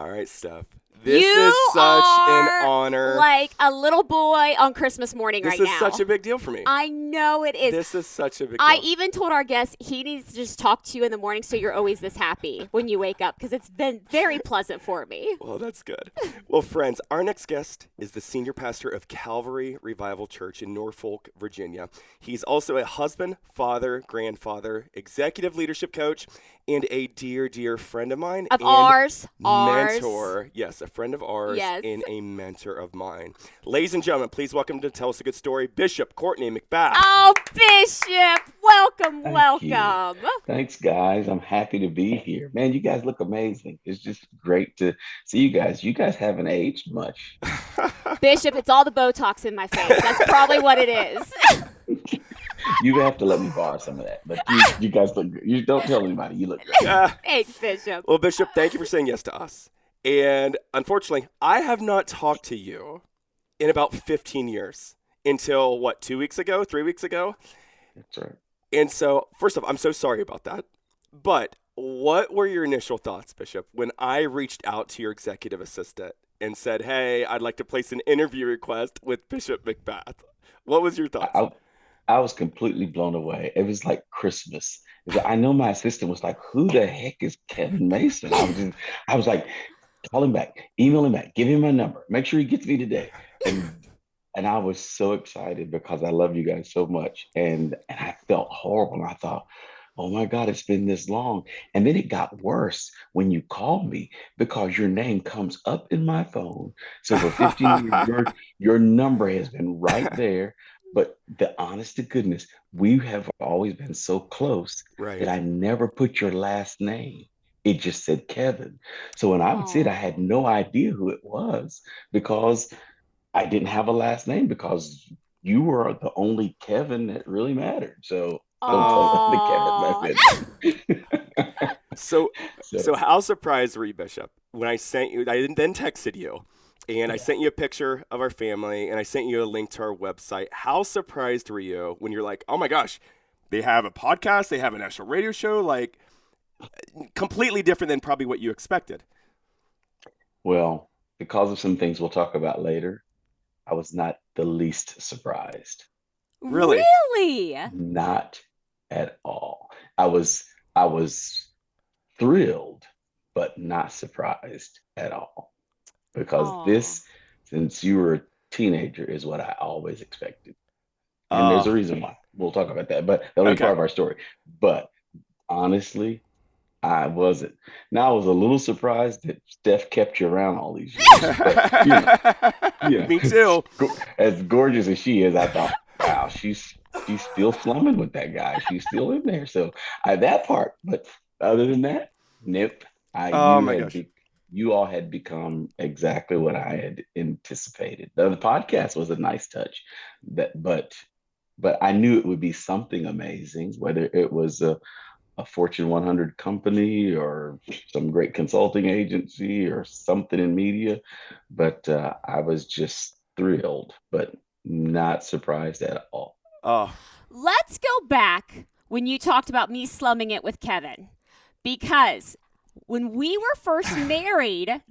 All right, Steph. This is such an honor. Like a little boy on Christmas morning right now. This is such a big deal for me. I know it is. This is such a big deal. I even told our guest he needs to just talk to you in the morning so you're always this happy when you wake up because it's been very pleasant for me. Well, that's good. Well, friends, our next guest is the senior pastor of Calvary Revival Church in Norfolk, Virginia. He's also a husband, father, grandfather, executive leadership coach, and a dear, dear friend of mine. Of ours. Mentor. Yes, a friend of ours Yes. and a mentor of mine. Ladies and gentlemen, please welcome to Tell Us a Good Story, Bishop Courtney McBath. Oh, Bishop. Welcome, Thank welcome. you. Thanks, guys. I'm happy to be here. Man, you guys look amazing. It's just great to see you guys. You guys haven't aged much. Bishop, it's all the Botox in my face. That's probably what it is. You have to let me borrow some of that. But you guys look good. You don't tell anybody. You look great. Thanks, Bishop. Well, Bishop, thank you for saying yes to us. And unfortunately, I have not talked to you in about 15 years until, 3 weeks ago? That's right. And so, first off, I'm so sorry about that. But what were your initial thoughts, Bishop, when I reached out to your executive assistant and said, hey, I'd like to place an interview request with Bishop McBath? What was your thoughts? I was completely blown away. It was like Christmas. I know my assistant was like, who the heck is Kevin Mason? I was like, call him back, email him back, give him my number, make sure he gets me today. And I was so excited because I love you guys so much. And I felt horrible. And I thought, oh my God, it's been this long. And then it got worse when you called me because your name comes up in my phone. So for 15 years, your number has been right there. But the honest to goodness, we have always been so close that I never put your last name. It just said Kevin. So when I would say it, I had no idea who it was because I didn't have a last name because you were the only Kevin that really mattered. So don't tell the Kevin back then. So how surprised were you, Bishop, when I sent you? I then texted you. And I sent you a picture of our family, and I sent you a link to our website. How surprised were you when you're like, oh my gosh, they have a podcast, they have a national radio show, like completely different than probably what you expected? Well, because of some things we'll talk about later, I was not the least surprised. Really? Not at all. I was thrilled, but not surprised at all. Because this, since you were a teenager, is what I always expected. And there's a reason why. We'll talk about that, but that'll be part of our story. But honestly, I wasn't. Now, I was a little surprised that Steph kept you around all these years. But, Me too. As gorgeous as she is, I thought, wow, she's still slumming with that guy. She's still in there. So that part. But other than that, nope. You all had become exactly what I had anticipated. The podcast was a nice touch, but I knew it would be something amazing, whether it was a Fortune 100 company or some great consulting agency or something in media. But I was just thrilled, but not surprised at all. Let's go back when you talked about me slumming it with Kevin, because when we were first married,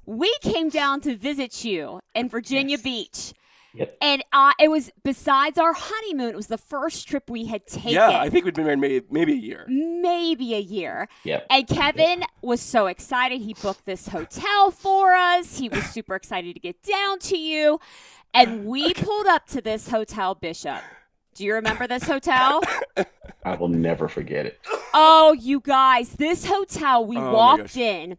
we came down to visit you in Virginia Beach. Yep. And it was, besides our honeymoon, it was the first trip we had taken. Yeah, I think we'd been married maybe a year. Yep. And Kevin was so excited. He booked this hotel for us. He was super excited to get down to you. And we pulled up to this hotel, Bishop. Do you remember this hotel? I will never forget it. Oh, you guys, this hotel, we walked in.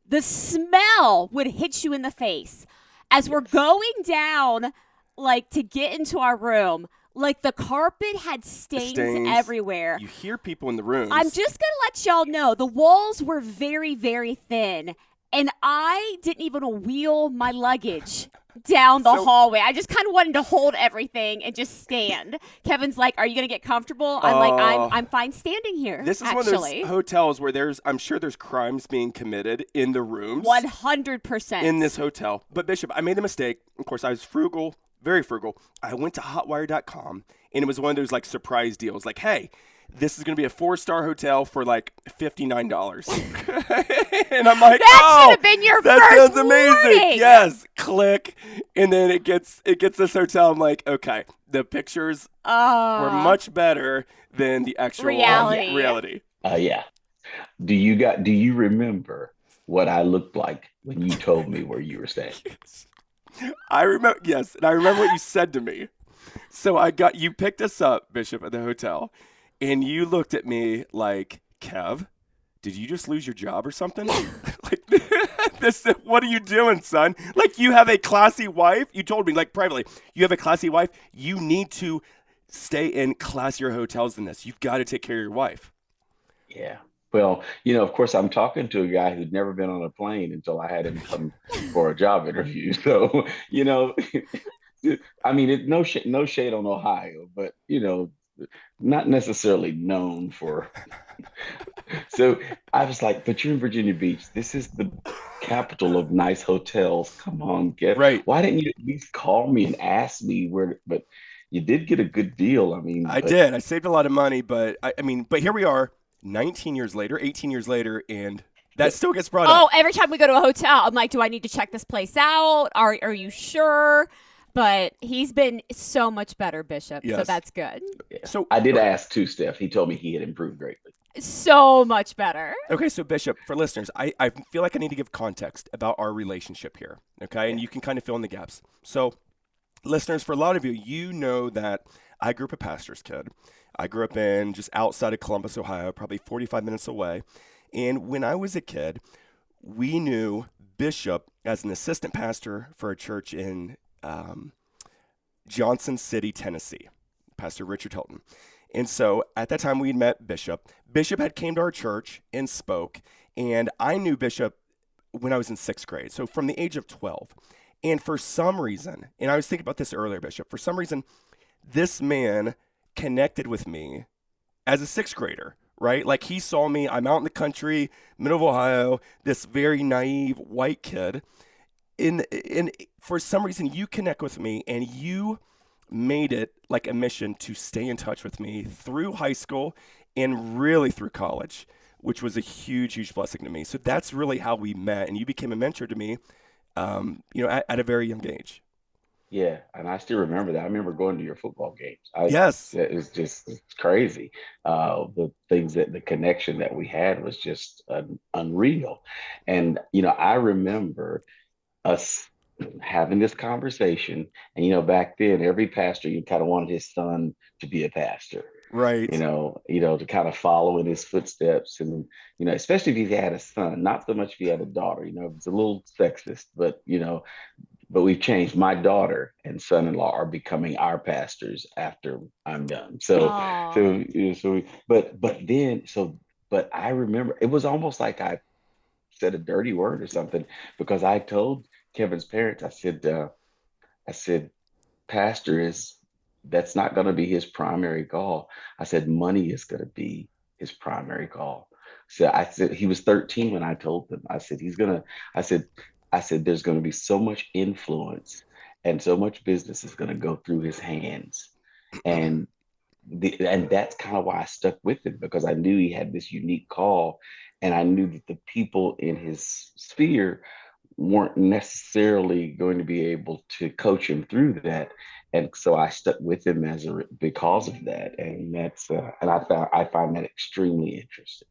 The smell would hit you in the face. As we're going down, like, to get into our room, like, the carpet had stains everywhere. You hear people in the rooms. I'm just going to let y'all know, the walls were very, very thin. And I didn't even wheel my luggage down the hallway. I just kind of wanted to hold everything and just stand. Kevin's like, "Are you gonna get comfortable?" I'm like, "I'm fine standing here." This is one of those hotels where I'm sure there's crimes being committed in the rooms. 100% in this hotel. But Bishop, I made the mistake. Of course, I was frugal, very frugal. I went to hotwire.com, and it was one of those like surprise deals. Like, hey, this is going to be a 4-star hotel for like $59. And I'm like, That should have been your that first sounds amazing. warning. Yes, click. And then it gets this hotel. I'm like, okay, the pictures were much better than the actual reality. Yeah. Do you remember what I looked like when you told me where you were staying? I remember, yes, and I remember what you said to me. So you picked us up, Bishop, at the hotel, and you looked at me like, Kev, did you just lose your job or something? Like, what are you doing, son? Like, you have a classy wife. You told me, like, privately, you have a classy wife. You need to stay in classier hotels than this. You've got to take care of your wife. Yeah. Well, of course, I'm talking to a guy who'd never been on a plane until I had him come for a job interview. So, I mean, no shade on Ohio, but, not necessarily known for. So I was like, but you're in Virginia Beach. This is the capital of nice hotels. Come on, right. Why didn't you at least call me and ask me where? But you did get a good deal. I mean, I did. I saved a lot of money, but but here we are. 18 years later, and that still gets brought up. Oh, every time we go to a hotel, I'm like, do I need to check this place out? Are you sure? But he's been so much better, Bishop, so that's good. Yeah. So I did ask too, Steph. He told me he had improved greatly. So much better. Okay, so Bishop, for listeners, I feel like I need to give context about our relationship here, okay? And you can kind of fill in the gaps. So, listeners, for a lot of you, you know that I grew up a pastor's kid. I grew up in just outside of Columbus, Ohio, probably 45 minutes away. And when I was a kid, we knew Bishop as an assistant pastor for a church in Johnson City, Tennessee, Pastor Richard Hilton. And so at that time we had met Bishop. Bishop had came to our church and spoke. And I knew Bishop when I was in 6th grade, so from the age of 12. And for some reason, and I was thinking about this earlier, Bishop, for some reason, this man connected with me as a 6th grader, right? Like he saw me, I'm out in the country, middle of Ohio, this very naive white kid. And for some reason, you connect with me and you made it like a mission to stay in touch with me through high school and really through college, which was a huge, huge blessing to me. So that's really how we met. And you became a mentor to me, at a very young age. Yeah, and I still remember that. I remember going to your football games. Yes. It's crazy. The connection that we had was just unreal. And, I remember us having this conversation. And, back then, every pastor, you kind of wanted his son to be a pastor. Right. To kind of follow in his footsteps. And, especially if he had a son, not so much if he had a daughter, it's a little sexist, but, but we've changed. My daughter and son-in-law are becoming our pastors after I'm done. But I remember it was almost like I said a dirty word or something, because I told Kevin's parents, I said, pastor that's not going to be his primary goal. I said, money is going to be his primary goal. So I said, he was 13 when I told them. I said, I said, there's going to be so much influence and so much business is going to go through his hands. And that's kind of why I stuck with him, because I knew he had this unique call. And I knew that the people in his sphere weren't necessarily going to be able to coach him through that. And so I stuck with him because of that. And I find that extremely interesting.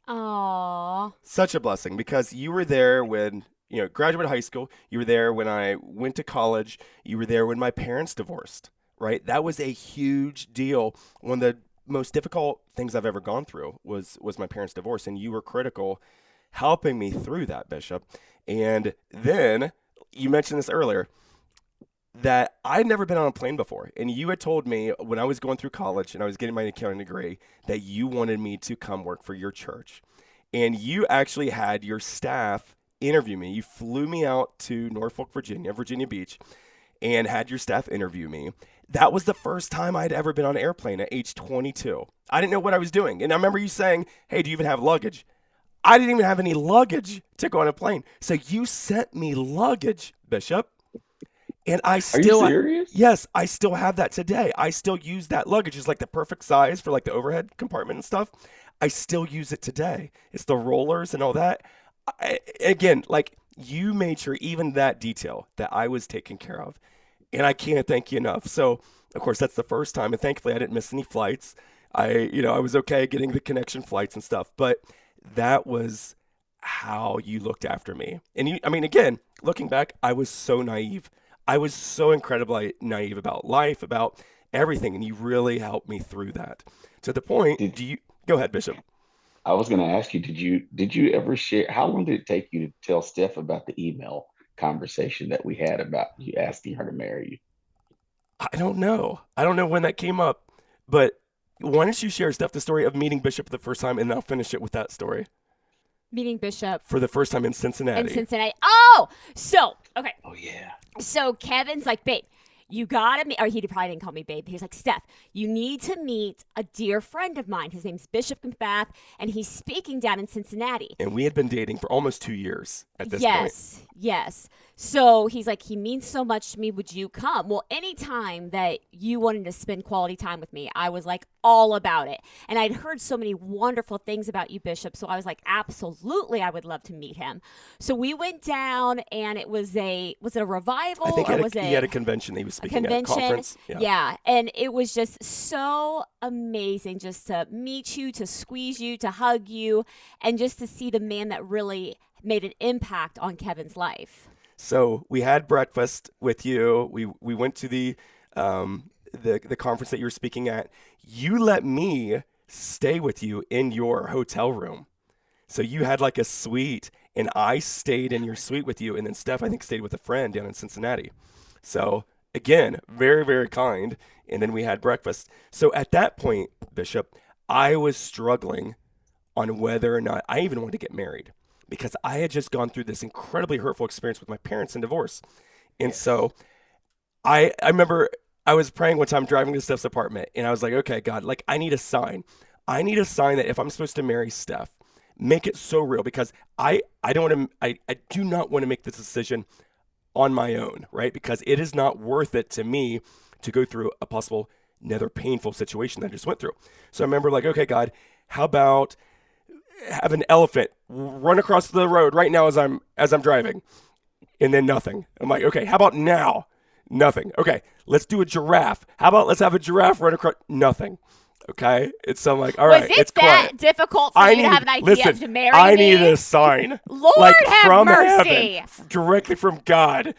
Aww. Such a blessing, because you were there when graduated high school. You were there when I went to college. You were there when my parents divorced, right? That was a huge deal. One of the most difficult things I've ever gone through was my parents' divorce, and you were critical helping me through that, Bishop. And then you mentioned this earlier, that I'd never been on a plane before. And you had told me when I was going through college and I was getting my accounting degree that you wanted me to come work for your church. And you actually had your staff interview me. You flew me out to Norfolk, Virginia Beach, and had your staff interview me. That was the first time I'd ever been on an airplane at age 22. I didn't know what I was doing. And I remember you saying, hey, do you even have luggage? I didn't even have any luggage to go on a plane. So you sent me luggage, Bishop. And I Are you still, serious? yes, I still have that today. I still use that luggage. It's like the perfect size for like the overhead compartment and stuff. I still use it today. It's the rollers and all that. Again, like you made sure even that detail that I was taken care of. And I can't thank you enough. So, of course, that's the first time. And thankfully, I didn't miss any flights. I was okay getting the connection flights and stuff. But that was how you looked after me. And I mean, again, looking back, I was so naive. I was so incredibly naive about life, about everything, and you really helped me through that. To the point, Did go ahead, Bishop? I was going to ask you, did you ever share? How long did it take you to tell Steph about the email conversation that we had about you asking her to marry you? I don't know. I don't know when that came up, but why don't you share, Steph, the story of meeting Bishop the first time, and I'll finish it with that story. Meeting Bishop For the first time in in Cincinnati. Cincinnati. Oh, so okay. Oh yeah. So Kevin's like, babe, you gotta meet, or he probably didn't call me babe. He's like, Steph, you need to meet a dear friend of mine. His name's Bishop McBath, and he's speaking down in Cincinnati. And we had been dating for almost 2 years at this point. Yes. So he's like, he means so much to me. Would you come? Well, anytime that you wanted to spend quality time with me, I was like all about it. And I'd heard so many wonderful things about you, Bishop. So I was like, absolutely, I would love to meet him. So we went down, and was it a revival? I think or he had a convention that he was speaking at, a conference. Yeah. And it was just so amazing just to meet you, to squeeze you, to hug you, and just to see the man that really made an impact on Kevin's life. So we had breakfast with you. We went to the conference that you were speaking at. You let me stay with you in your hotel room. So you had like a suite, and I stayed in your suite with you. And then Steph, I think, stayed with a friend down in Cincinnati. So again, very, very kind. And then we had breakfast. So at that point, Bishop, I was struggling on whether or not I even wanted to get married, because I had just gone through this incredibly hurtful experience with my parents and divorce. And so I remember I was praying one time driving to Steph's apartment, and I was like, okay, God, like I need a sign. I need a sign that if I'm supposed to marry Steph, make it so real, because I do not want to make this decision on my own, right? Because it is not worth it to me to go through a possible another painful situation that I just went through. So I remember like, okay, God, how about have an elephant run across the road right now as I'm driving, and then nothing. I'm like, okay, how about now? Nothing. Okay, let's do a giraffe. How about let's have a giraffe run across? Nothing. Okay, so I'm like, all right, Was it's it that quiet. difficult for you to have an idea of to marry me? I needed a sign, Lord like have from mercy. heaven, directly from God,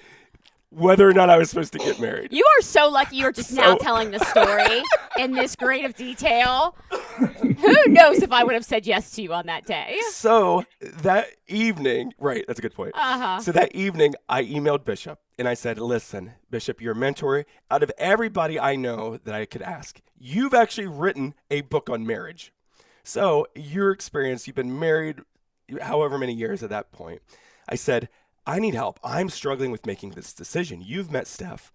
whether or not I was supposed to get married. You are so lucky you're just now telling the story in this great of detail. Who knows if I would have said yes to you on that day? So that evening, right, that's a good point. So that evening, I emailed Bishop, and I said, listen, Bishop, you're a mentor. Out of everybody I know that I could ask, you've actually written a book on marriage. So your experience, you've been married however many years at that point. I said, I need help. I'm struggling with making this decision. You've met Steph.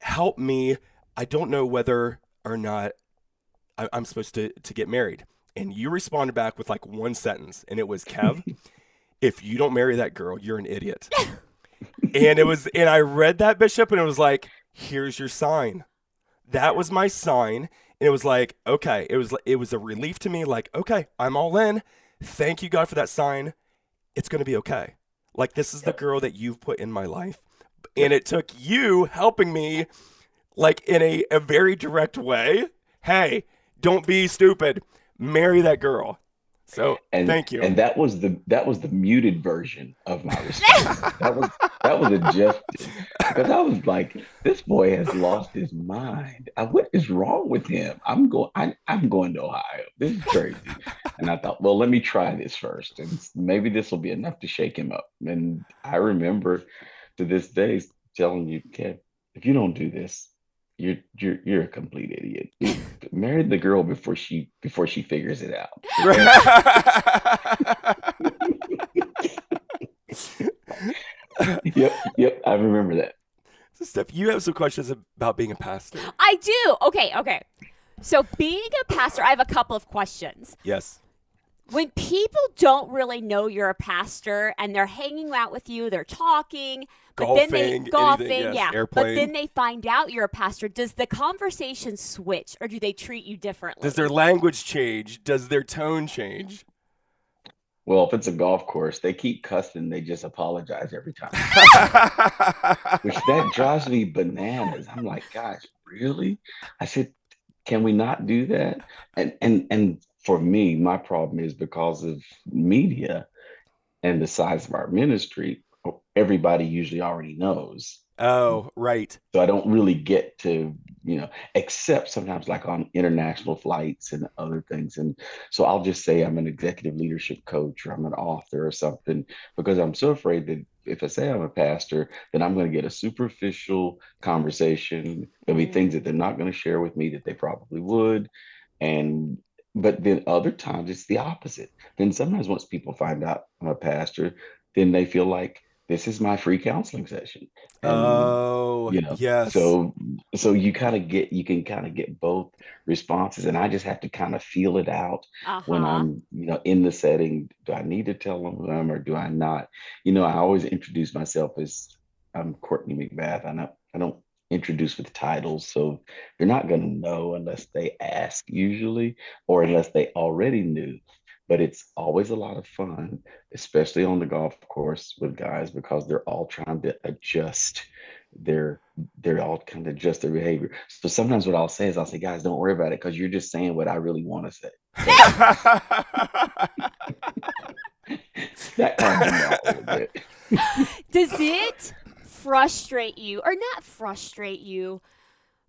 Help me. I don't know whether or not I'm supposed to get married. And you responded back with like one sentence, and it was, Kev, if you don't marry that girl, you're an idiot. And I read that, Bishop, and it was like, here's your sign. That was my sign. And it was like, okay, it was a relief to me. Like, okay, I'm all in. Thank you, God, for that sign. It's going to be okay. Like, this is the girl that you've put in my life. And it took you helping me, like, in a very direct way. Hey, don't be stupid. Marry that girl. So thank you. And that was the muted version of my response. that was adjusted, because I was like, this boy has lost his mind. What is wrong with him? I'm going to Ohio. This is crazy. And I thought, well, let me try this first, and maybe this will be enough to shake him up. And I remember to this day telling you, Kev, if you don't do this, you're a complete idiot. Marry the girl before she figures it out. Yep, I remember that. So Steph, you have some questions about being a pastor. I do. Okay. So being a pastor, I have a couple of questions. Yes. When people don't really know you're a pastor and they're hanging out with you, they're talking, but then they golfing, anything, yes, yeah. airplane. But then they find out you're a pastor. Does the conversation switch, or do they treat you differently? Does their language change? Does their tone change? Well, if it's a golf course, they keep cussing. They just apologize every time, which that drives me bananas. I'm like, gosh, really? I said, can we not do that? And for me, my problem is because of media and the size of our ministry, everybody usually already knows. Oh, right. So I don't really get to, except sometimes like on international flights and other things. And so I'll just say I'm an executive leadership coach or I'm an author or something, because I'm so afraid that if I say I'm a pastor, then I'm going to get a superficial conversation. There'll be things that they're not going to share with me that they probably would. But then other times it's the opposite. Then sometimes once people find out I'm a pastor, then they feel like this is my free counseling session. And Oh, yes. so you can kind of get both responses, and I just have to kind of feel it out when I'm, in the setting. Do I need to tell them who I am or do I not? I always introduce myself as I'm Courtney McBath. I don't introduce with titles, so they're not going to know unless they ask usually, or unless they already knew. But it's always a lot of fun, especially on the golf course with guys, because they're all trying to adjust they're all kind of adjust their behavior. So sometimes what I'll say is guys, don't worry about it, because you're just saying what I really want to say. That calms me out a little bit. Does it frustrate you, or not frustrate you,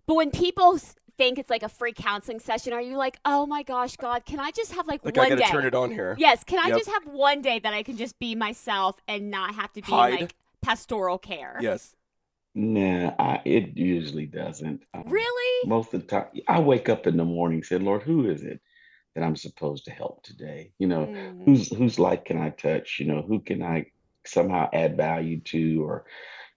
but when people think it's like a free counseling session, are you like, oh my gosh, God, can I just have like one I gotta day? turn it on here. Yes, can I just have one day that I can just be myself and not have to be like pastoral care? Yes. Nah, it usually doesn't. Really? Most of the time, I wake up in the morning, say, Lord, who is it that I'm supposed to help today? Whose life can I touch? Who can I somehow add value to, or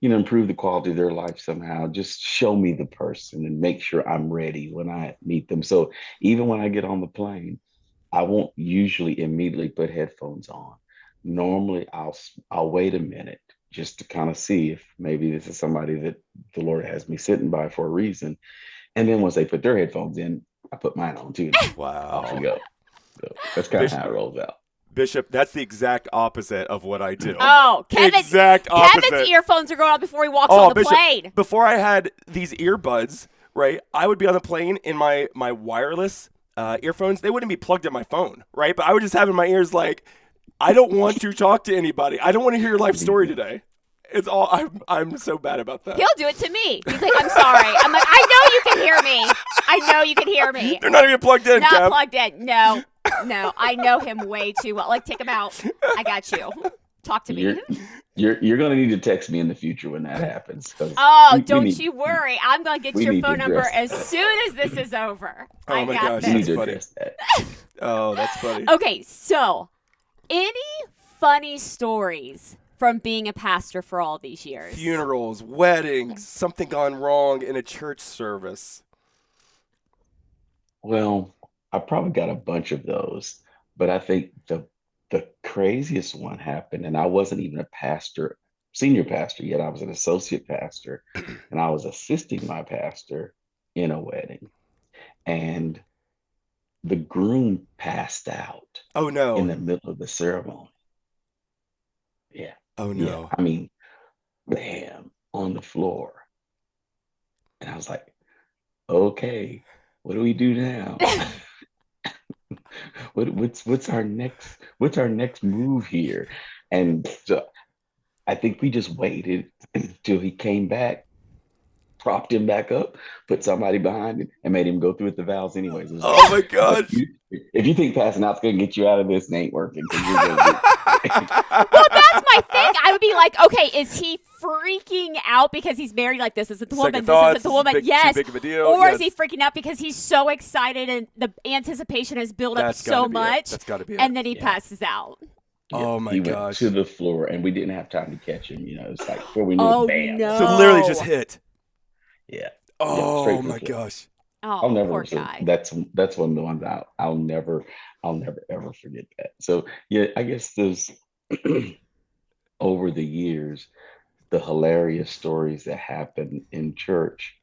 improve the quality of their life somehow? Just show me the person and make sure I'm ready when I meet them. So even when I get on the plane, I won't usually immediately put headphones on. Normally, I'll wait a minute just to kind of see if maybe this is somebody that the Lord has me sitting by for a reason. And then once they put their headphones in, I put mine on too. Wow. Off we go. So that's kind of how it rolls out. Bishop, that's the exact opposite of what I do. Oh, Kevin's earphones are going on before he walks on the Bishop, plane. Before I had these earbuds, right, I would be on the plane in my wireless earphones. They wouldn't be plugged in my phone, right? But I would just have in my ears like, I don't want to talk to anybody. I don't want to hear your life story today. It's all, I'm so bad about that. He'll do it to me. He's like, I'm sorry. I'm like, I know you can hear me. I know you can hear me. They're not even plugged in, Not Kev. plugged in. No, I know him way too well. Like, take him out. I got you. Talk to me. You're going to need to text me in the future when that happens. Don't you worry. I'm going to get your phone number as soon as this is over. Oh my gosh, this. that's funny. Oh, that's funny. Okay, so any funny stories from being a pastor for all these years? Funerals, weddings, something gone wrong in a church service. Well, I probably got a bunch of those, but I think the craziest one happened, and I wasn't even a pastor, senior pastor yet. I was an associate pastor, and I was assisting my pastor in a wedding, and the groom passed out. Oh no! In the middle of the ceremony. Yeah. Oh no! Yeah. I mean, bam, on the floor, and I was like, "Okay, what do we do now? What's our next move here?" And so I think we just waited until he came back, propped him back up, put somebody behind him, and made him go through with the vows anyways. Oh my gosh! If you think passing out's gonna get you out of this, it ain't working. Well, that's my thing. I would be like, okay, is he freaking out because he's married? Like, this isn't the woman. This isn't the woman. Yes. Too big of a deal. Or is he freaking out because he's so excited and the anticipation has built up so much? That's got to be it. And then he passes out. Oh my he gosh! Went to the floor, and we didn't have time to catch him. It's like before we knew it, bam. No. So literally just hit. Yeah. Oh my gosh! I'll Oh, never. poor So guy. that's one of the ones I'll never ever forget that. So yeah, I guess there's over the years the hilarious stories that happen in church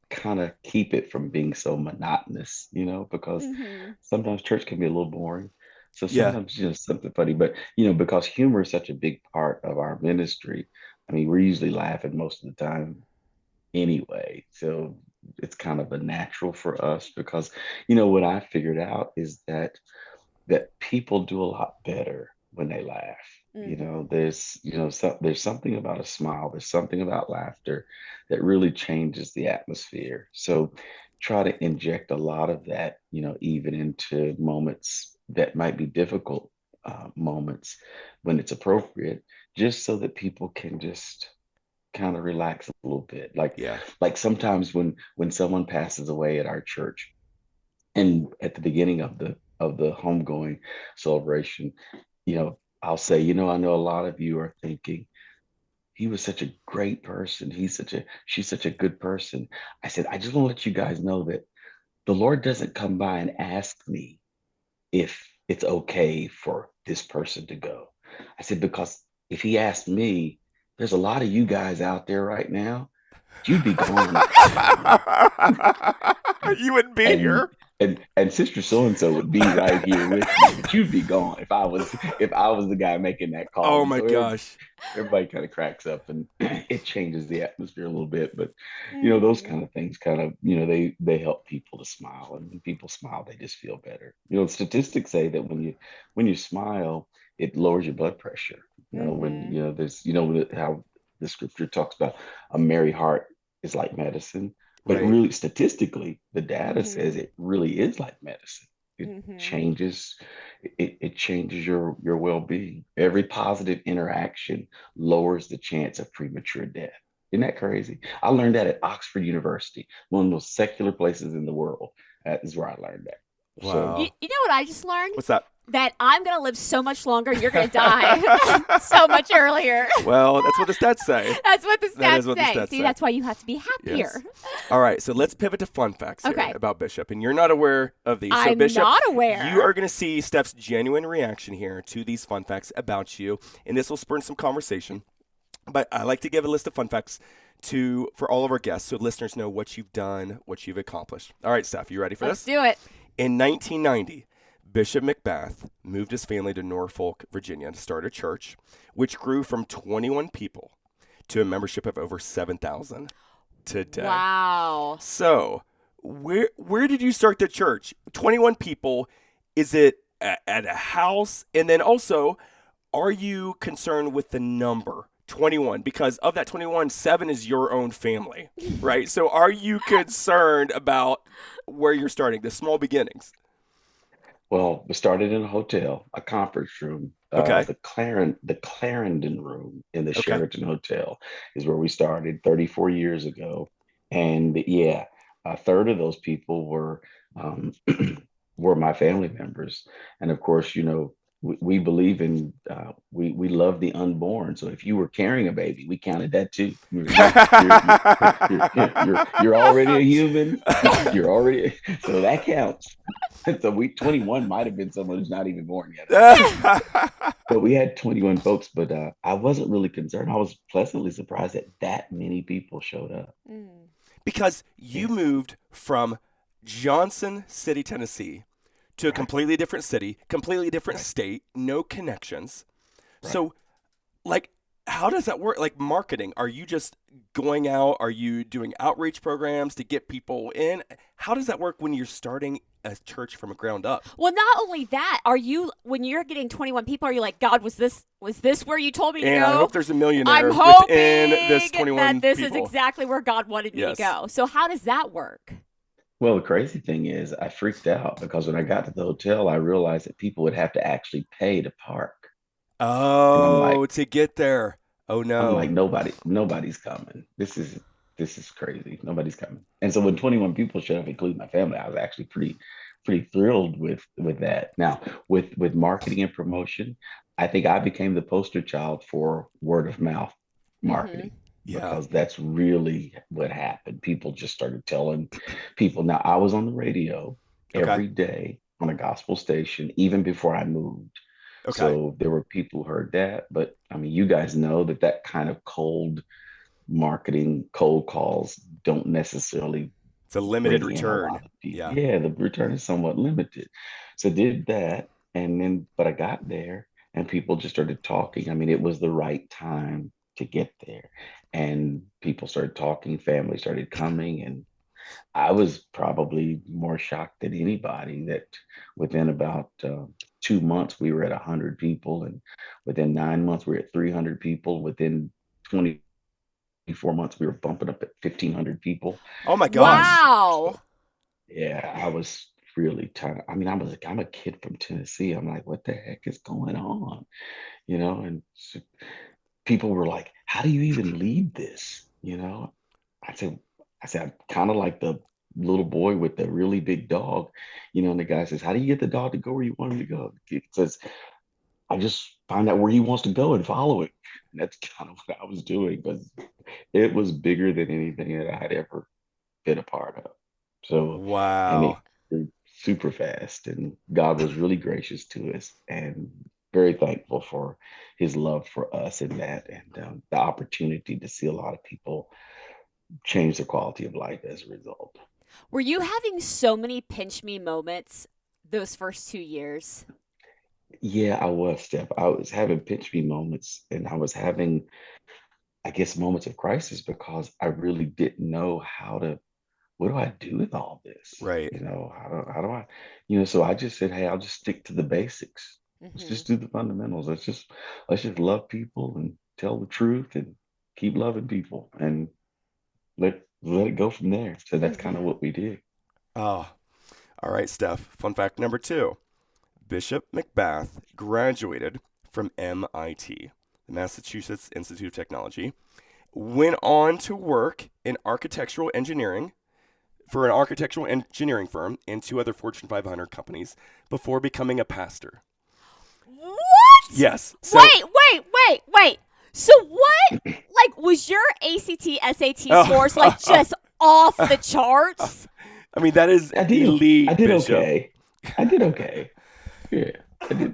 kind of keep it from being so monotonous, because Hmm. sometimes church can be a little boring. So Yeah. sometimes something funny, but because humor is such a big part of our ministry. I mean, we're usually laughing most of the time anyway. So it's kind of a natural for us because, what I figured out is that people do a lot better when they laugh. Hmm. There's something about a smile, there's something about laughter that really changes the atmosphere. So try to inject a lot of that, even into moments that might be difficult moments when it's appropriate, just so that people can just kind of relax a little bit. Yeah. Like sometimes when someone passes away at our church, and at the beginning of the homegoing celebration, I'll say, I know a lot of you are thinking he was such a great person. She's such a good person. I said, I just want to let you guys know that the Lord doesn't come by and ask me if it's okay for this person to go. I said, because if he asked me, there's a lot of you guys out there right now, you'd be gone. You wouldn't be and here. and sister so and so would be right here with me, but you'd be gone if I was the guy making that call. Oh And my so gosh. everybody kind of cracks up, and it changes the atmosphere a little bit. But those Hmm. kind of things kind of they help people to smile, and when people smile, they just feel better. Statistics say that when you smile, it lowers your blood pressure. When Hmm. there's how the scripture talks about a merry heart is like medicine. But Right. really, statistically, the data says Hmm. it really is like medicine. It Hmm. changes, it changes your well-being. Every positive interaction lowers the chance of premature death. Isn't that crazy? I learned that at Oxford University, one of the most secular places in the world. That is where I learned that. So, You, Wow. you know what I just learned? What's that? That I'm going to live so much longer and you're going to die so much earlier. Well, that's what the stats say. That's what the That is stats what the say. stats See, say. that's why you have to be happier. Yes. All right. So let's pivot to fun facts here Okay. about Bishop. And you're not aware of these. So, I'm Bishop, not you are aware. going to see Steph's genuine reaction here to these fun facts about you. And this will spur some conversation. But I like to give a list of fun facts for all of our guests so listeners know what you've done, what you've accomplished. All right, Steph, you ready for Let's this? do it. In 1990, Bishop McBath moved his family to Norfolk, Virginia to start a church, which grew from 21 people to a membership of over 7,000 today. Wow. So, where did you start the church? 21 people. Is it at a house? And then also, are you concerned with the number 21? Because of that 21, 7 is your own family, right? So, are you concerned about where you're starting, the small beginnings? well, we started in a hotel, a conference room. Okay. The Clarendon room in the Okay. Sheraton Hotel is where we started 34 years ago. And yeah, a third of those people um, were my family members. And of course, we believe in we love the unborn. So if you were carrying a baby, we counted that too. You're already a human. You're already so that counts. So we 21 might have been someone who's not even born yet. But we had 21 folks, but I wasn't really concerned. I was pleasantly surprised that many people showed up. Mm. Because you Yeah, moved from Johnson City, Tennessee, to a right, completely different city, completely different right, state, no connections. right. So, like, how does that work? Like, marketing, are you just going out? Are you doing outreach programs to get people in? How does that work when you're starting a church from a ground up? Well, not only that, are you when you're getting 21 people, are you like, God, was this where you told me to And I go? hope there's a I'm millionaire within this hoping that 21 this is people. exactly where God wanted me to Yes. go. So how does that work? Well, the crazy thing is, I freaked out because when I got to the hotel, I realized that people would have to actually pay to park, and I'm like, Oh, to get there. Oh, I'm like, no. nobody's coming. This is crazy. Nobody's coming. And so when 21 people showed up, including my family, I was actually pretty thrilled with that. Now, with marketing and promotion, I think I became the poster child for word of mouth Mm-hmm. marketing. Yeah. because that's really what happened. People just started telling people. Now, I was on the radio Okay. every day on a gospel station, even before I moved. Okay. So there were people who heard that. But I mean, you guys know that that kind of cold marketing, cold calls don't necessarily It's a limited bring in a return. lot of people. Yeah. Yeah, the return is somewhat limited. So did that. And then, but I got there and people just started talking. I mean, it was the right time to get there. And people started talking, family started coming. And I was probably more shocked than anybody that within about 2 months, we were at 100 people. And within 9 months, we were at 300 people. Within 24 months, we were bumping up at 1,500 people. Oh my gosh. Wow. Yeah, I was really tired. I mean, I'm a kid from Tennessee. I'm like, what the heck is going on? And people were like, how do you even lead this? I said, I said, I'm kind of like the little boy with the really big dog, and the guy says, how do you get the dog to go where you want him to go? It says, I just find out where he wants to go and follow it. And that's kind of what I was doing because it was bigger than anything that I had ever been a part of. So, and it Wow. grew super fast, and God was really gracious to us, and very thankful for His love for us in that, and the opportunity to see a lot of people change their quality of life as a result. Were you having so many pinch me moments those first 2 years? Yeah, I was, Steph. I was having pinch me moments, and I was having, I guess, moments of crisis because I really didn't know how to. What do I do with all this? Right. How do I, so I just said, hey, I'll just stick to the basics. Let's Hmm. just do the fundamentals. Let's just love people and tell the truth and keep loving people and let it go from there. So that's kind of Hmm. what we did. Oh, all right, Steph. Fun fact number 2. Bishop McBath graduated from MIT, the Massachusetts Institute of Technology, went on to work in architectural engineering for an architectural engineering firm and 2 other Fortune 500 companies before becoming a pastor. What? Yes. So, Wait. So what? Like, was your ACT, SAT scores like oh, just off the charts? I mean, that is I did. I elite, did Bishop. okay. I did okay. Yeah,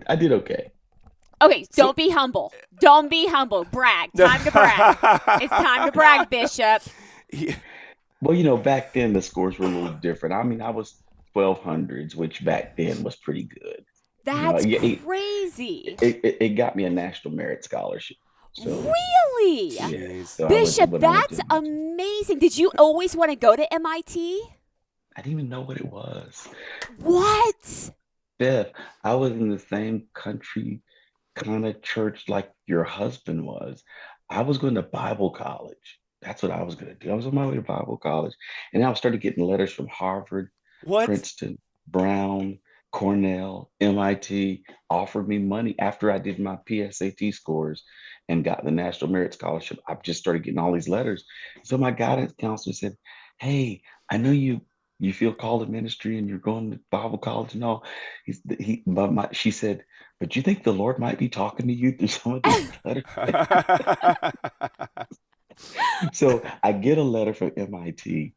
I did okay. Okay, So, don't be humble. Don't be humble. Brag. Time to brag. It's time to brag, Bishop. He- Well, back then the scores were a little different. I mean, I was 1200s, which back then was pretty good. That's Yeah, crazy. it got me a National Merit Scholarship. So Really? yeah, Jeez. so I went Bishop, when I went to that's MIT. amazing. Did you always want to go to MIT? I didn't even know what it was. What? Beth, I was in the same country kind of church like your husband was. I was going to Bible college. That's what I was going to do. I was on my way to Bible college. And I started getting letters from Harvard, What? Princeton, Brown, Cornell, MIT, offered me money after I did my PSAT scores and got the National Merit Scholarship. I just started getting all these letters. So my guidance counselor said, hey, I know you feel called to ministry and you're going to Bible college and all. She said, but you think the Lord might be talking to you through some of these letters? So I get a letter from MIT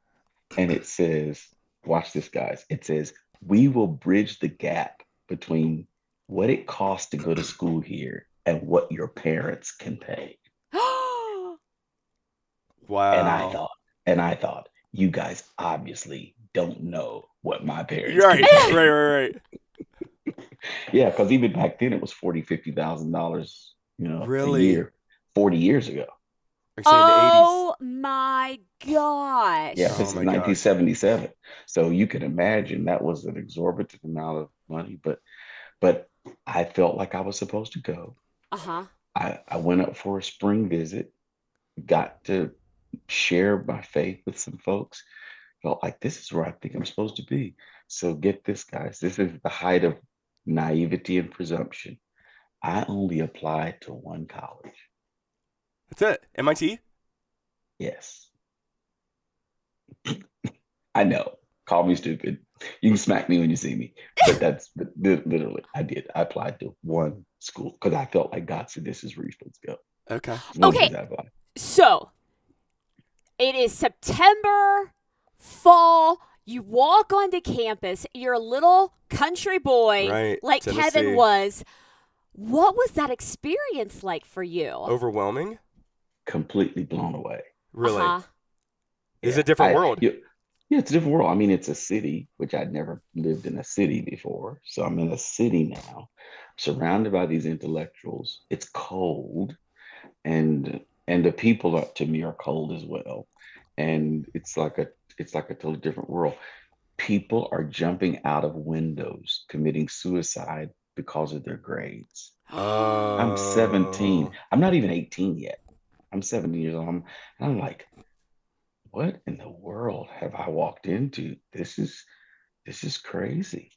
and it says, watch this, guys. It says, we will bridge the gap between what it costs to go to school here and what your parents can pay. And I Wow. thought, and I thought, you guys obviously don't know what my parents Right, can right, pay. right. Yeah, because even back then it was $40,000, a Really? year, 40 years ago. Are you saying the 80s? Oh my Yeah, gosh. Oh this is my gosh. 1977. So you can imagine that was an exorbitant amount of money, but I felt like I was supposed to go. Uh-huh. I went up for a spring visit, got to share my faith with some folks. Felt like this is where I think I'm supposed to be. So get this, guys. This is the height of naivety and presumption. I only applied to one college. That's it. MIT? Yes. I know. Call me stupid. You can smack me when you see me. But literally, I did. I applied to one school because I felt like God said, this is where you're supposed to go. Okay. One Okay, place I applied. so It is September, fall. You walk onto campus. You're a little country boy, Right, like Tennessee. Kevin was. What was that experience like for you? Overwhelming? Completely blown away. Really? Uh-huh. It's a different world. Yeah, it's a different world. I mean, it's a city, which I'd never lived in a city before. So I'm in a city now, surrounded by these intellectuals. It's cold, and the people up to me are cold as well. And it's like a totally different world. People are jumping out of windows, committing suicide because of their grades. I'm 17. Oh. I'm not even 18 yet. I'm 17 years old. And I'm like, what in the world have I walked into? This is crazy.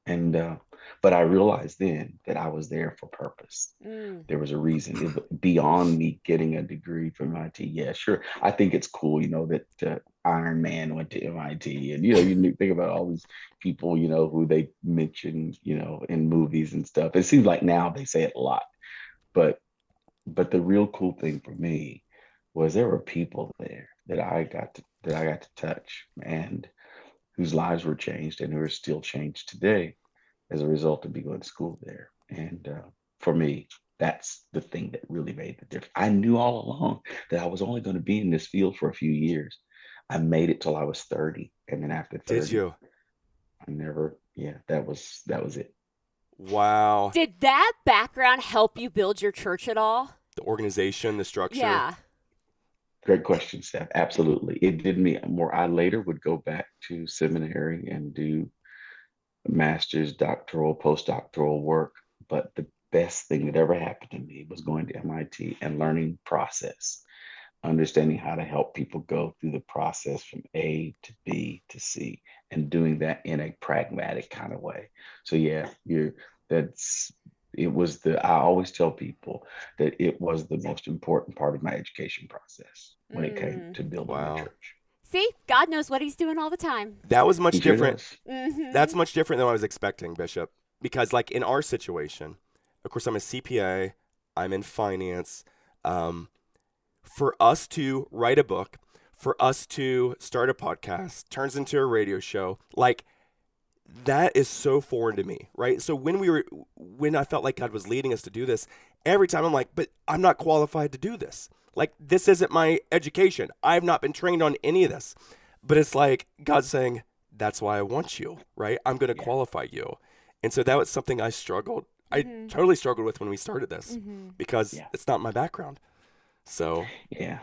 And but I realized then that I was there for purpose. Mm. There was a reason beyond me getting a degree from MIT. Yeah, sure. I think it's cool, that Iron Man went to MIT, and you think about all these people, who they mention, in movies and stuff. It seems like now they say it a lot, but the real cool thing for me was there were people there that I got to touch, and whose lives were changed and who are still changed today as a result of me going to school there. And for me, that's the thing that really made the difference. I knew all along that I was only going to be in this field for a few years. I made it till I was 30. And then after 30, Did you? I never, that was it. Wow. Did that background help you build your church at all? The organization, the structure. Yeah. Great question, Steph. Absolutely. It did me more. I later would go back to seminary and do master's, doctoral, postdoctoral work. But the best thing that ever happened to me was going to MIT and learning process, understanding how to help people go through the process from A to B to C, and doing that in a pragmatic kind of way. So yeah, I always tell people that it was the most important part of my education process when it came to building Wow. my church. See, God knows what he's doing all the time. That was much He sure different. does. Mm-hmm. That's much different than I was expecting, Bishop. Because like in our situation, of course, I'm a CPA, I'm in finance. For us to write a book, for us to start a podcast, turns into a radio show, like that is so foreign to me, right? So when I felt like God was leading us to do this, every time I'm like, but I'm not qualified to do this. Like, this isn't my education. I've not been trained on any of this. But it's like God's saying, that's why I want you, right? I'm going to qualify you. And so that was something I struggled. I totally struggled with when we started this because it's not my background. So Yeah.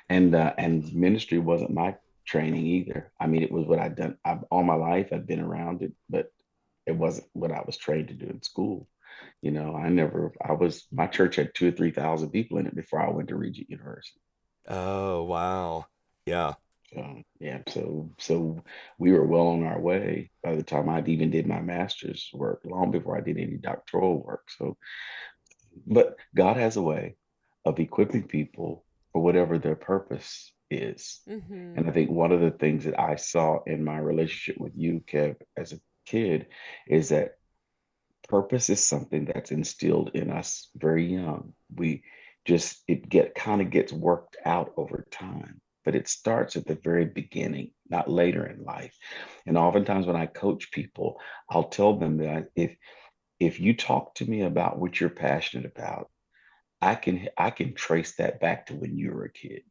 And ministry wasn't my training either. I mean, it was what I'd done. All my life I'd been around it, but it wasn't what I was trained to do in school. My church had 2,000 or 3,000 people in it before I went to Regent University. oh, wow. Yeah. So we were well on our way by the time I even did my master's work, long before I did any doctoral work. So, but God has a way of equipping people for whatever their purpose is. Mm-hmm. And I think one of the things that I saw in my relationship with you, Kev, as a kid, is that purpose is something that's instilled in us very young. It kind of gets worked out over time, but it starts at the very beginning, not later in life. And oftentimes when I coach people, I'll tell them that if you talk to me about what you're passionate about, I can trace that back to when you were a kid.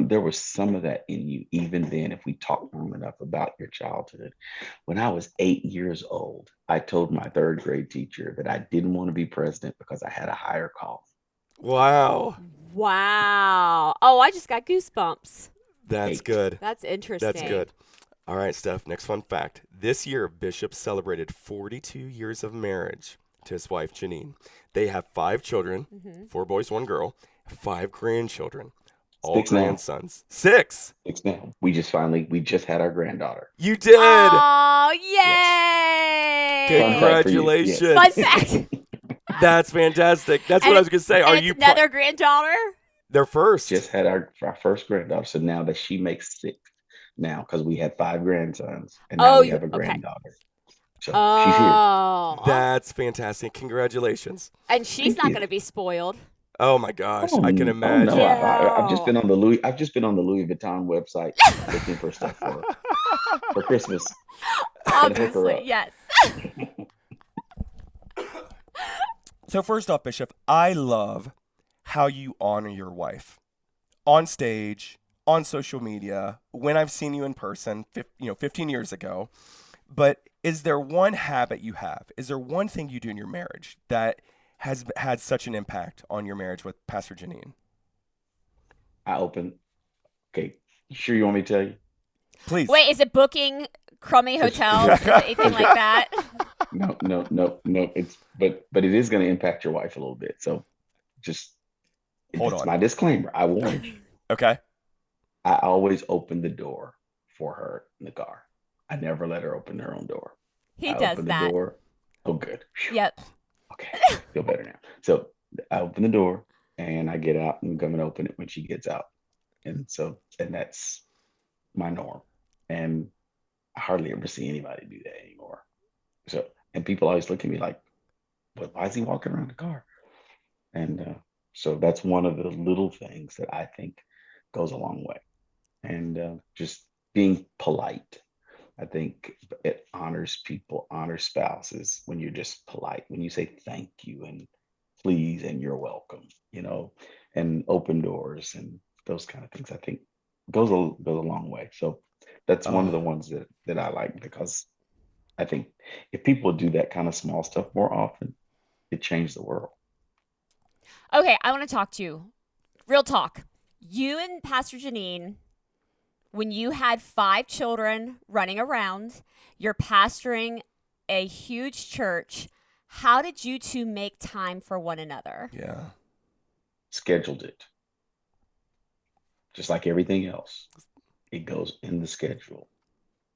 There was some of that in you even then. If we talk long enough about your childhood, when I was 8 years old, I told my third grade teacher that I didn't want to be president because I had a higher calling. Wow. Wow. Oh, I just got goosebumps. That's 8. good. That's interesting. That's good. All right, Steph, next fun fact. This year, Bishop celebrated 42 years of marriage to his wife, Janine. They have 5 children, 4 boys, 1 girl, 5 grandchildren, all 6 now. grandsons. 6. 6 now. We just had our granddaughter. You did. Oh, yay! Fun fact for you. Congratulations. Fun fact. That's fantastic. That's what I was going to say. And it's another granddaughter? Their first. Just had our first granddaughter. So now that she makes 6 now, because we had 5 grandsons, and now we have a granddaughter. So she's here. Oh. That's fantastic. Congratulations. And she's Thank not you. going to be spoiled. Oh my gosh, I can Oh no, imagine. I've just No. been on the Louis Vuitton website looking for stuff for Christmas. Gonna hook her Obviously, up. yes. So first off, Bishop, I love how you honor your wife on stage, on social media, when I've seen you in person, 15 years ago. But is there one habit you have? Is there one thing you do in your marriage that has had such an impact on your marriage with Pastor Janine? I open. Okay, you sure you want me to tell you? Please. Wait, is it booking crummy Because hotels? Is it anything like that? no. But it is going to impact your wife a little bit. So just Hold that's on. my disclaimer. I warned you. Okay. I always open the door for her in the car. I never let her open her own door. He I does open the that. door. Oh, good. Phew. Yep. Okay, feel better now. So I open the door and I get out and come and open it when she gets out. And that's my norm. And I hardly ever see anybody do that anymore. So, and people always look at me like, "But why is he walking around the car?" And so that's one of the little things that I think goes a long way. And just being polite. I think it honors people, honors spouses when you're just polite, when you say thank you and please and you're welcome, and open doors and those kind of things. I think goes a long way. So that's one of the Oh, ones that I like because I think if people do that kind of small stuff more often, it changed the world. Okay, I want to talk to you. Real talk. You and Pastor Janine, when you had 5 children running around, you're pastoring a huge church. How did you two make time for one another? yeah. Scheduled it, just like everything else. It goes in the schedule.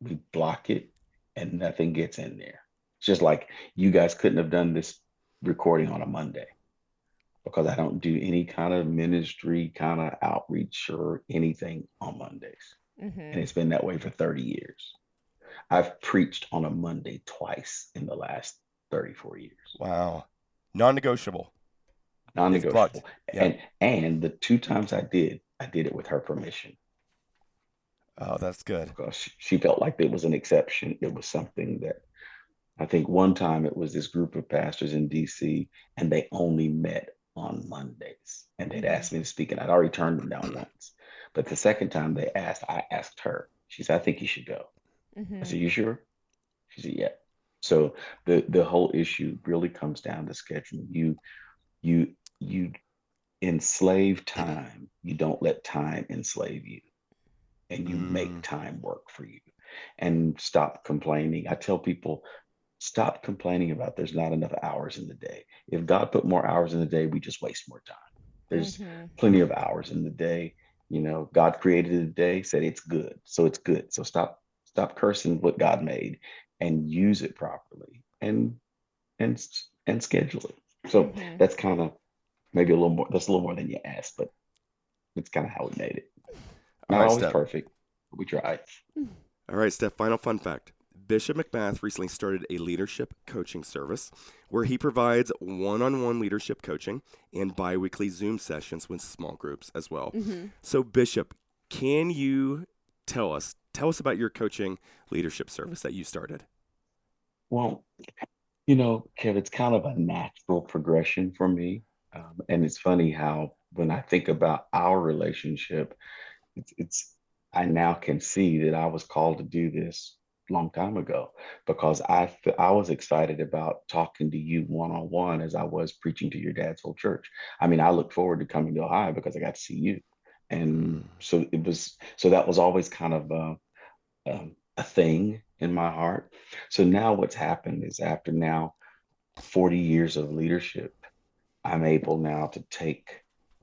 We block it and nothing gets in there. It's just like you guys couldn't have done this recording on a Monday because I don't do any kind of ministry kind of outreach or anything on Mondays. Mm-hmm. And it's been that way for 30 years. I've preached on a Monday twice in the last 34 years. Wow. Non-negotiable. It's blocked. Non-negotiable. Yeah. And the 2 times I did it with her permission Oh, that's good. because she felt like it was an exception. It was something that I think one time it was this group of pastors in DC and they only met on Mondays and they'd Mm-hmm. asked me to speak and I'd already turned them down once. But the second time they asked, I asked her. She said, "I think you should go." I Mm-hmm. said, "You sure?" She said, "Yeah." So the whole issue really comes down to scheduling. You enslave time. You don't let time enslave you, and you make Mm, time work for you. And stop complaining. I tell people, stop complaining about there's not enough hours in the day. If God put more hours in the day, we just waste more time. There's Mm-hmm. plenty of hours in the day. God created the day, said it's good, so it's good. So stop cursing what God made and use it properly and and schedule it. So Mm-hmm. that's kind of maybe a little more. That's a little more than you asked, but it's kind of how we made it. All Not right, always Steph. perfect, but we tried. All right, Steph, final fun fact. Bishop McBath recently started a leadership coaching service where he provides one-on-one leadership coaching and bi-weekly Zoom sessions with small groups as well. Mm-hmm. So, Bishop, can you tell us about your coaching leadership service that you started? Well, Kev, it's kind of a natural progression for me. And it's funny how when I think about our relationship, it's I now can see that I was called to do this long time ago because I was excited about talking to you one on one as I was preaching to your dad's whole church. I mean, I look forward to coming to Ohio because I got to see you, and Mm, so that was always kind of a thing in my heart. So now what's happened is after now 40 years of leadership, I'm able now to take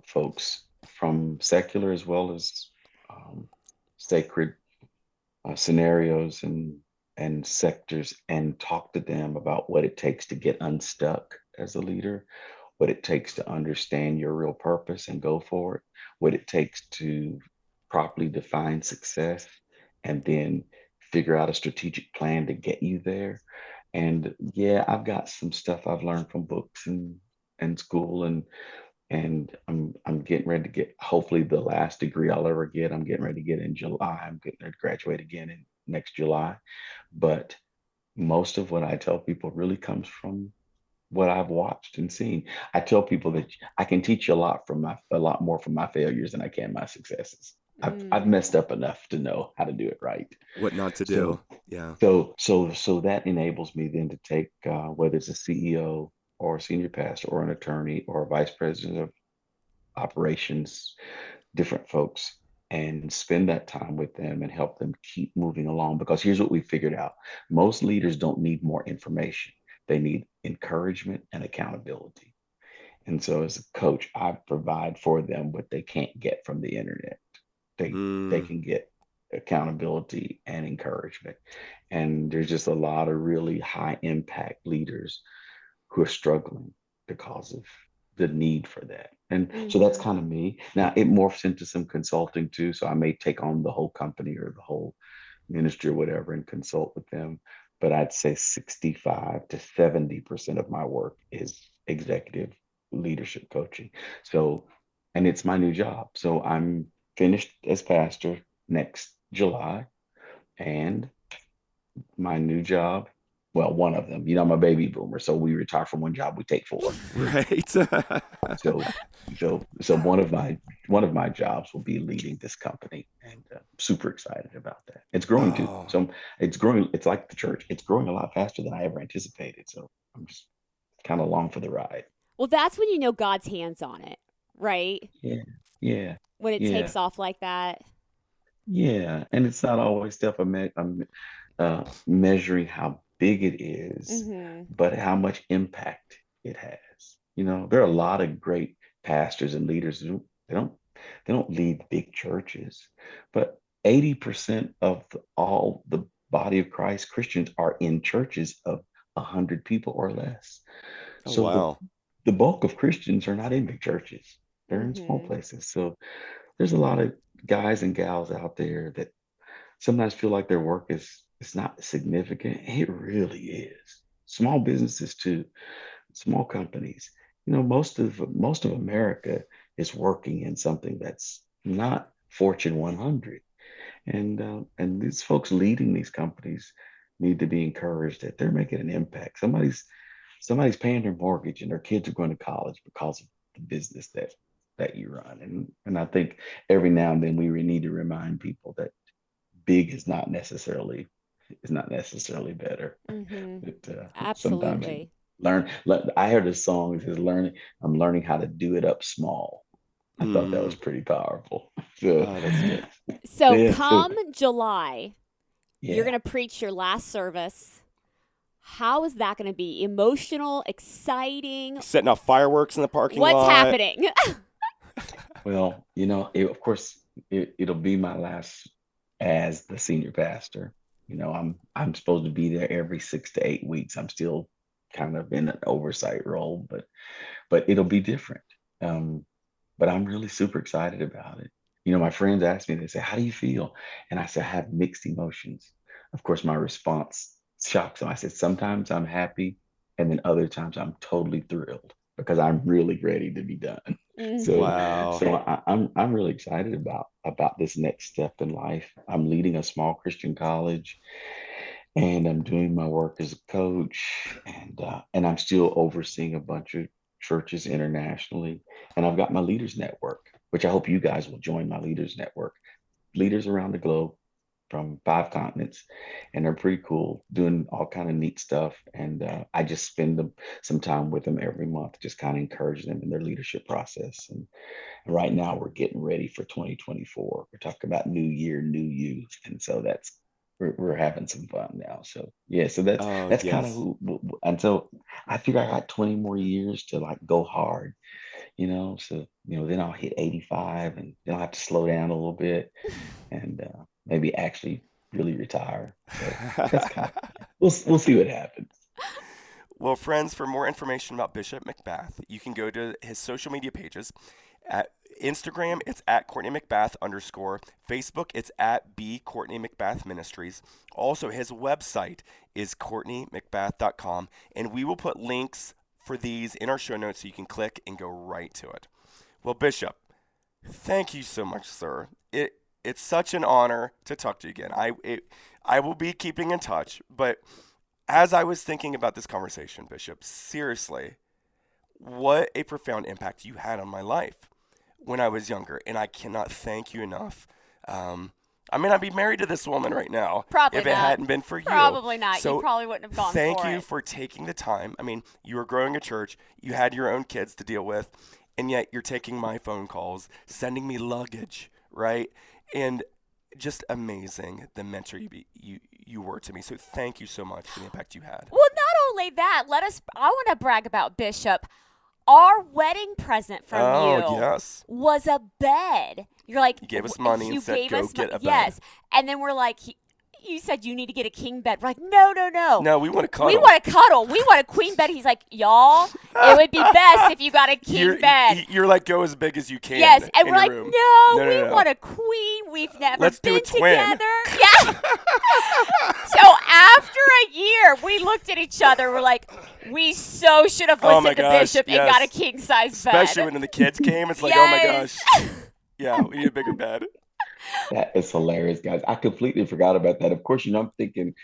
folks from secular as well as um, sacred scenarios and sectors and talk to them about what it takes to get unstuck as a leader, what it takes to understand your real purpose and go for it, what it takes to properly define success, and then figure out a strategic plan to get you there. And yeah, I've got some stuff I've learned from books and school, and I'm getting ready to get hopefully the last degree I'll ever get. I'm getting ready to get in July. I'm getting ready to graduate again in next July. But most of what I tell people really comes from what I've watched and seen. I tell people that I can teach you a lot more from my failures than I can my successes. I've Mm. messed up enough to know how to do it right. What not to do. So Yeah. so that enables me then to take whether it's a CEO or a senior pastor or an attorney or a vice president of operations, different folks, and spend that time with them and help them keep moving along. Because here's what we figured out: most leaders don't need more information; they need encouragement and accountability. And so, as a coach, I provide for them what they can't get from the internet. They Mm. can get accountability and encouragement. And there's just a lot of really high impact leaders who are struggling because of the need for that. And so that's Mhm. kind of me. Now it morphs into some consulting too. So I may take on the whole company or the whole ministry or whatever and consult with them. But I'd say 65 to 70% of my work is executive leadership coaching. So, and it's my new job. So I'm finished as pastor next July. And my new job, well, one of them, I'm a baby boomer. So we retire from one job, we take four. Right. So, so one of my jobs will be leading this company, and super excited about that. It's growing too. Oh, So it's growing. It's like the church. It's growing a lot faster than I ever anticipated. So I'm just kind of along for the ride. Well, that's when you know God's hands on it, right? Yeah, yeah, When it yeah, takes off like that. yeah. And it's not always stuff I'm measuring how big it is, Mhm. but how much impact it has. There are a lot of great pastors and leaders who they don't lead big churches, but 80% of all the body of Christ Christians are in churches of 100 people or less. oh So the wow. the bulk of Christians are not in big churches. They're in small Mhm. places. So there's a lot of guys and gals out there that sometimes feel like their work is not significant. It really is. Small businesses too, small companies. Most of America is working in something that's not Fortune 100, and these folks leading these companies need to be encouraged that they're making an impact. Somebody's paying their mortgage, and their kids are going to college because of the business that you run. And I think every now and then we need to remind people that big is not necessarily better. Mhm. But sometimes you Absolutely. I heard a song that says I'm learning how to do it up small. I thought that was Mm. pretty powerful. So Oh, that's good. So yeah, so come July, you're yeah. going to preach your last service. How is that going to be? Emotional, exciting? Setting off fireworks in the parking What's lot. happening? Well, of course it'll be my last as the senior pastor. I'm supposed to be there every 6 to 8 weeks. I'm still kind of in an oversight role, but it'll be different. Um, but I'm really super excited about it. My friends ask me, they say, "How do you feel?" And I say, "I have mixed emotions." Of course, my response shocks them. I said, "Sometimes I'm happy, and then other times I'm totally thrilled because I'm really ready to be done." So, Mhm. so Wow. I'm really excited about this next step in life. I'm leading a small Christian college, and I'm doing my work as a coach, and I'm still overseeing a bunch of churches internationally, and I've got my leaders network, which I hope you guys will join my leaders network. Leaders around the globe from 5 continents, and they're pretty cool, doing all kind of neat stuff. And I just spend some time with them every month, just kind of encourage them in their leadership process. And right now, we're getting ready for 2024. We're talking about new year, new you, and so we're having some fun now. So yeah, so that's Oh, that's kind of yes. who. And so I figure I got 20 more years to like go hard, So then I'll hit 85, and then I'll have to slow down a little bit, and maybe actually really retire. So that's kind of we'll see what happens. Well, friends, for more information about Bishop McBath, you can go to his social media pages. At Instagram, it's at Courtney McBath _. Facebook, it's at B Courtney McBath Ministries. Also, his website is CourtneyMcBath.com, and we will put links for these in our show notes so you can click and go right to it. Well, Bishop, thank you so much, sir. It's such an honor to talk to you again. I will be keeping in touch, but as I was thinking about this conversation, Bishop, seriously, what a profound impact you had on my life when I was younger, and I cannot thank you enough. I may not be married to this woman right now Probably if it not. hadn't been for you. Probably not. So you probably wouldn't have gone thank for you it. for taking the time. I mean, you were growing a church, you had your own kids to deal with, and yet you're taking my phone calls, sending me luggage, right? And just amazing the mentor you were to me. So thank you so much for the impact you had. Well, not only that, I want to brag about Bishop. Our wedding present from you yes. was a bed. You're like, You gave us money and said, go get a bed. Yes. And then we're like, you said you need to get a king bed. We're like, no. No, we want to cuddle. We want to cuddle. We want a queen bed. He's like, y'all, it would be best if you got a king bed. You're like, go as big as you can. Yes, and in we're like, room. no, we want a queen. We've never Let's been do a twin. together. Yeah. So after a year, we looked at each other. We're like, we so should have listened to Bishop and got a king size bed. Especially when the kids came, it's like, oh my gosh. Yeah, we need a bigger bed. That is hilarious, guys. I completely forgot about that. Of course, I'm thinking,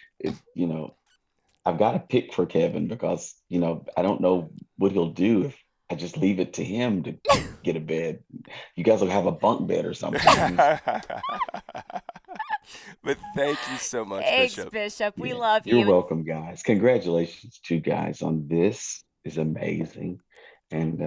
I've got to pick for Kevin because, I don't know what he'll do if I just leave it to him to get a bed. You guys will have a bunk bed or something. But thank you so much, Thanks, Bishop. Bishop. We love you. You're welcome, guys. Congratulations to you guys on this. Is amazing. And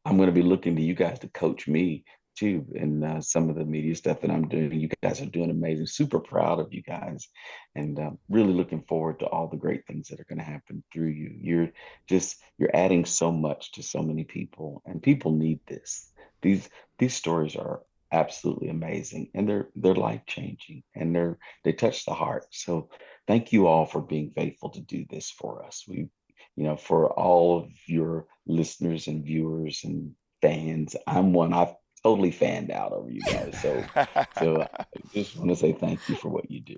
I'm going to be looking to you guys to coach me too, and some of the media stuff that I'm doing. You guys are doing amazing. Super proud of you guys, and really looking forward to all the great things that are going to happen through you. You're adding so much to so many people, and people need this. These stories are absolutely amazing, and they're life changing, and they touch the heart. So thank you all for being faithful to do this for us. For all of your listeners and viewers and fans, I've totally fanned out over you guys. So I just want to say thank you for what you do.